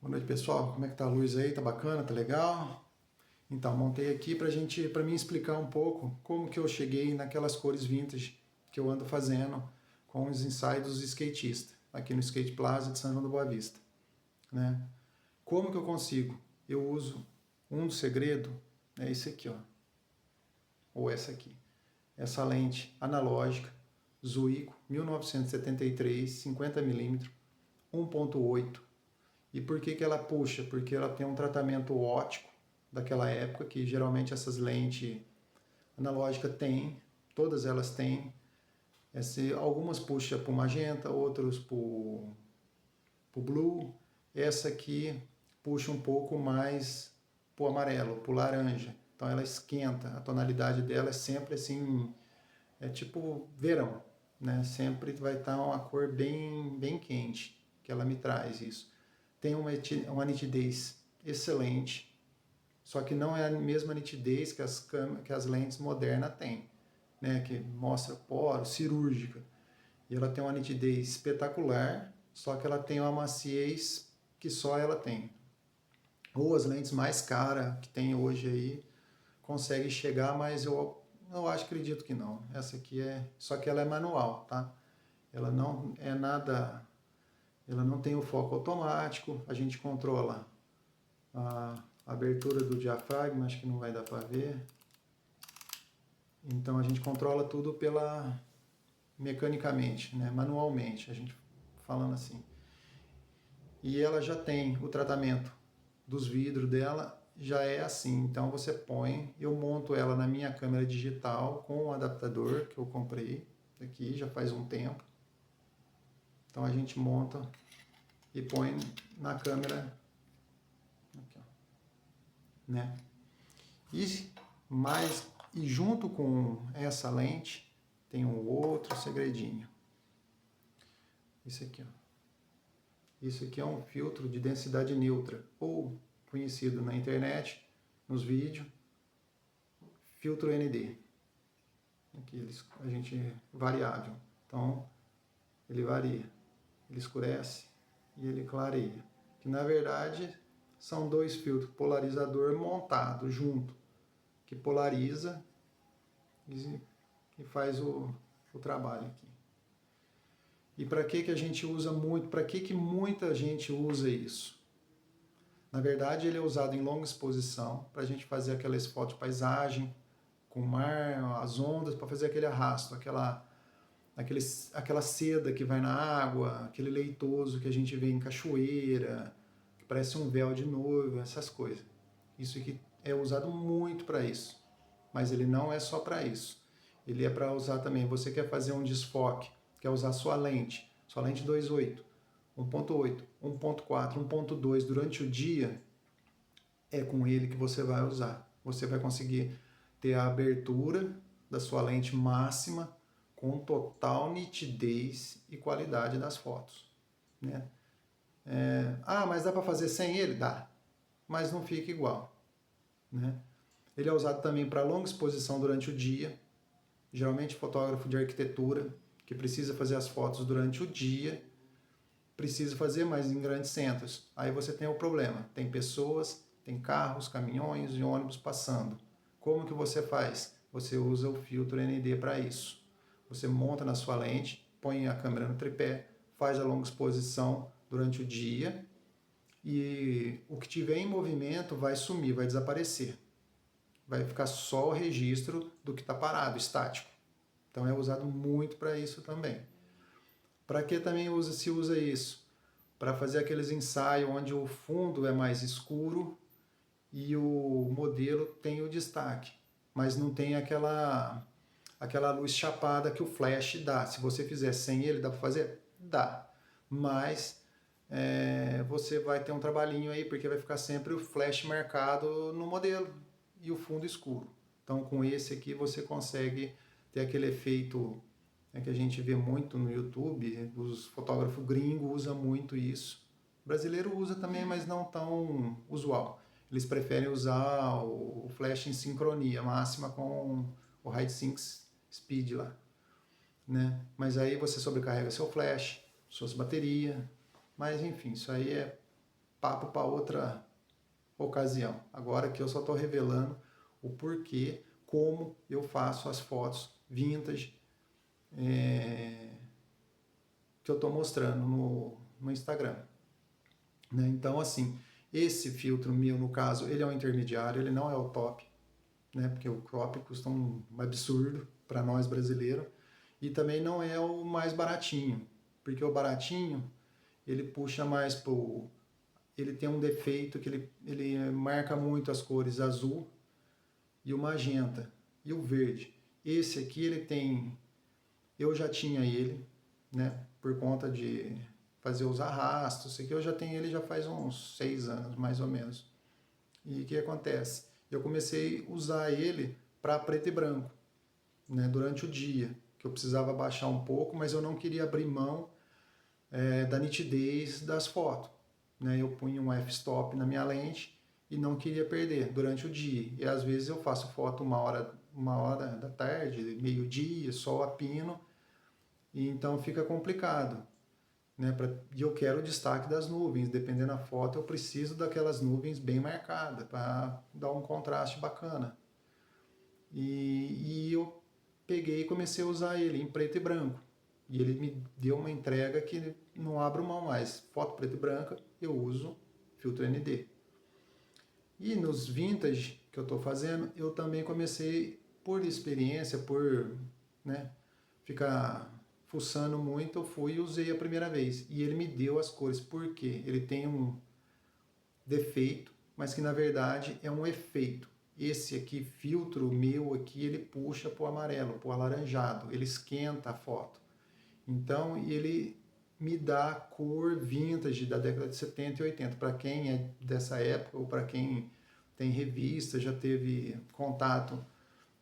Boa noite, pessoal. Como é que tá a luz aí? Tá bacana? Tá legal? Então, montei aqui para mim explicar um pouco como que eu cheguei naquelas cores vintage que eu ando fazendo com os ensaios dos skatistas aqui no Skate Plaza de São João da Boa Vista, né? Como que eu consigo? Eu uso um do segredo, é esse aqui, ó, ou essa aqui. Essa lente analógica Zuiko 1973, 50mm, 1.8. E por que que ela puxa? Porque ela tem um tratamento óptico daquela época, que geralmente essas lentes analógicas têm, todas elas têm. Algumas puxam para o magenta, outras para o blue. Essa aqui puxa um pouco mais para o amarelo, para o laranja. Então ela esquenta, a tonalidade dela é sempre assim, é tipo verão, né? Sempre vai estar uma cor bem quente, que ela me traz isso. Tem uma nitidez excelente, só que não é a mesma nitidez que as lentes modernas têm, né? Que mostra poro, cirúrgica. E ela tem uma nitidez espetacular, só que ela tem uma maciez que só ela tem. Ou as lentes mais caras que tem hoje aí conseguem chegar, mas eu acredito que não. Essa aqui só que ela é manual, tá? Ela não é nada, ela não tem o foco automático, a gente controla a abertura do diafragma, acho que não vai dar para ver. Então a gente controla tudo mecanicamente, né? Manualmente, a gente falando assim. E ela já tem o tratamento dos vidros dela, já é assim. Então você põe, eu monto ela na minha câmera digital com o adaptador que eu comprei aqui já faz um tempo. Então a gente monta e põe na câmera aqui, ó, né? E junto com essa lente tem um outro segredinho. Esse aqui, ó. Isso aqui é um filtro de densidade neutra, ou conhecido na internet, nos vídeos, filtro ND. Aqui a gente variável. Então ele varia, ele escurece e ele clareia. Que na verdade são dois filtros polarizador montados junto, que polariza e faz o trabalho aqui. E para que a gente usa muito? Para que muita gente usa isso? Na verdade, ele é usado em longa exposição para a gente fazer aquelas fotos de paisagem, com o mar, as ondas, para fazer aquele arrasto, aquela seda que vai na água, aquele leitoso que a gente vê em cachoeira, que parece um véu de noiva, essas coisas. Isso aqui é usado muito para isso, mas ele não é só para isso. Ele é para usar também, você quer fazer um desfoque, quer usar sua lente 2.8, 1.8, 1.4, 1.2 durante o dia, é com ele que você vai usar. Você vai conseguir ter a abertura da sua lente máxima com total nitidez e qualidade das fotos, né? Mas dá para fazer sem ele? Dá, mas não fica igual, né? Ele é usado também para longa exposição durante o dia, geralmente fotógrafo de arquitetura, que precisa fazer as fotos durante o dia, precisa fazer mais em grandes centros. Aí você tem o problema, tem pessoas, tem carros, caminhões e ônibus passando. Como que você faz? Você usa o filtro ND para isso. Você monta na sua lente, põe a câmera no tripé, faz a longa exposição durante o dia e o que tiver em movimento vai sumir, vai desaparecer. Vai ficar só o registro do que está parado, estático. Então é usado muito para isso também. Para que também se usa isso? Para fazer aqueles ensaios onde o fundo é mais escuro e o modelo tem o destaque, mas não tem aquela luz chapada que o flash dá. Se você fizer sem ele, dá para fazer? Dá. Mas você vai ter um trabalhinho aí, porque vai ficar sempre o flash marcado no modelo e o fundo escuro. Então com esse aqui você consegue ter aquele efeito que a gente vê muito no YouTube, os fotógrafos gringos usam muito isso. O brasileiro usa também, mas não tão usual. Eles preferem usar o flash em sincronia máxima com o Hide Sync Speed lá, né? Mas aí você sobrecarrega seu flash, suas baterias, mas enfim, isso aí é papo para outra ocasião. Agora que eu só estou revelando o porquê, como eu faço as fotos vintage que eu estou mostrando no Instagram. Né? Então, assim, esse filtro meu, no caso, ele é um intermediário, ele não é o top, né? Porque o top custa um absurdo para nós brasileiros, e também não é o mais baratinho, porque o baratinho, ele puxa mais pro... Ele tem um defeito que ele marca muito as cores azul e o magenta e o verde. Esse aqui ele tem... Eu já tinha ele, né? Por conta de fazer os arrastos, isso aqui eu já tenho ele já faz uns 6 anos, mais ou menos. E o que acontece? Eu comecei a usar ele para preto e branco, né? Durante o dia, que eu precisava baixar um pouco, mas eu não queria abrir mão da nitidez das fotos. Né? Eu punha um f-stop na minha lente e não queria perder durante o dia. E às vezes eu faço foto uma hora da tarde, meio-dia, sol a pino, e então fica complicado. Né? E eu quero o destaque das nuvens. Dependendo da foto, eu preciso daquelas nuvens bem marcadas para dar um contraste bacana. E eu peguei e comecei a usar ele em preto e branco. E ele me deu uma entrega que não abro mão mais. Foto preta e branca, eu uso filtro ND. E nos vintage que eu estou fazendo, eu também comecei, por experiência, por né, ficar fuçando muito, eu fui e usei a primeira vez. E ele me deu as cores. Por quê? Ele tem um defeito, mas que na verdade é um efeito. Esse aqui, filtro meu aqui, ele puxa para o amarelo, para o alaranjado. Ele esquenta a foto. Então, ele me dá a cor vintage da década de 70 e 80. Para quem é dessa época, ou para quem tem revista, já teve contato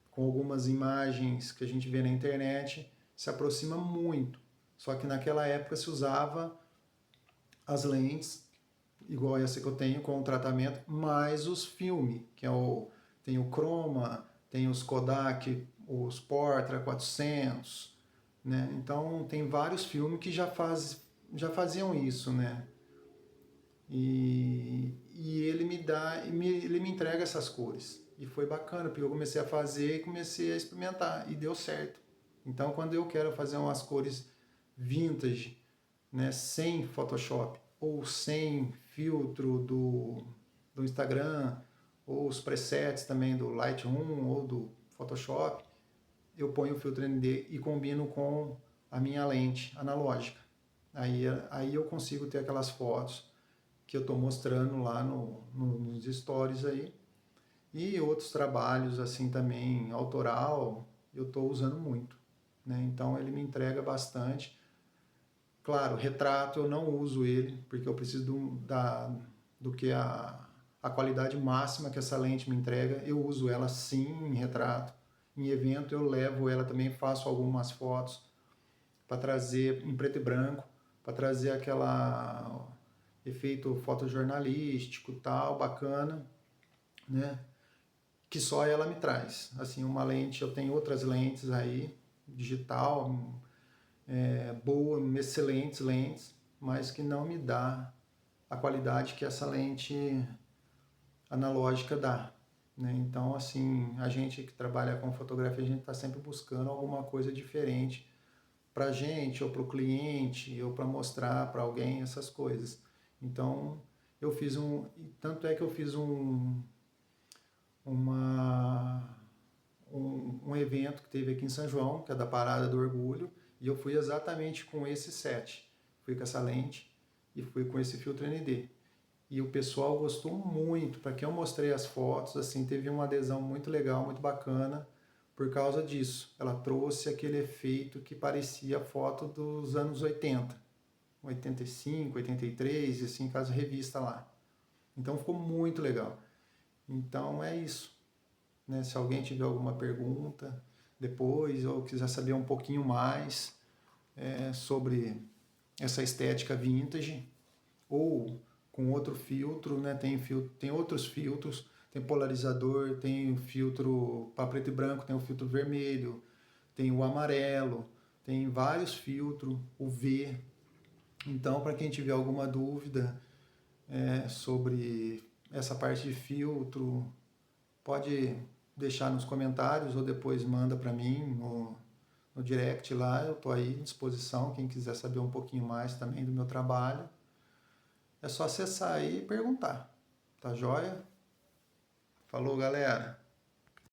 com algumas imagens que a gente vê na internet, se aproxima muito. Só que naquela época se usava as lentes, igual essa que eu tenho, com o tratamento, mais os filmes, que tem o Chroma, tem os Kodak, os Portra 400, né? Então tem vários filmes que já faziam isso, né? E ele ele me entrega essas cores. E foi bacana, porque eu comecei a fazer e comecei a experimentar, e deu certo. Então, quando eu quero fazer umas cores vintage, né, sem Photoshop, ou sem filtro do Instagram, ou os presets também do Lightroom ou do Photoshop, eu ponho o filtro ND e combino com a minha lente analógica. Aí eu consigo ter aquelas fotos que eu estou mostrando lá nos stories aí. E outros trabalhos assim também, autoral, eu estou usando muito. Né? Então ele me entrega bastante. Claro, retrato eu não uso ele, porque eu preciso do que a qualidade máxima que essa lente me entrega. Eu uso ela sim em retrato. Em evento eu levo ela também, faço algumas fotos para trazer em preto e branco, para trazer aquela efeito fotojornalístico, tal, bacana, né? Que só ela me traz. Assim, uma lente, eu tenho outras lentes aí, digital, boa, excelentes lentes, mas que não me dá a qualidade que essa lente analógica dá. Né? Então, assim, a gente que trabalha com fotografia, a gente está sempre buscando alguma coisa diferente para a gente, ou para o cliente, ou para mostrar para alguém essas coisas. Então, eu fiz tanto é que eu fiz um evento que teve aqui em São João, que é da Parada do Orgulho, e eu fui exatamente com esse set. Fui com essa lente e fui com esse filtro ND. E o pessoal gostou muito, para quem eu mostrei as fotos, assim, teve uma adesão muito legal, muito bacana, por causa disso. Ela trouxe aquele efeito que parecia a foto dos anos 80, 85, 83, assim, caso revista lá. Então ficou muito legal. Então é isso. Né? Se alguém tiver alguma pergunta depois, ou quiser saber um pouquinho mais sobre essa estética vintage, ou com outro filtro, né? Tem outros filtros, tem polarizador, tem filtro para preto e branco, tem o filtro vermelho, tem o amarelo, tem vários filtros, o V. Então, para quem tiver alguma dúvida, sobre essa parte de filtro, pode deixar nos comentários ou depois manda para mim no direct lá, eu estou aí à disposição, quem quiser saber um pouquinho mais também do meu trabalho, é só acessar aí e perguntar, tá joia? Falou, galera!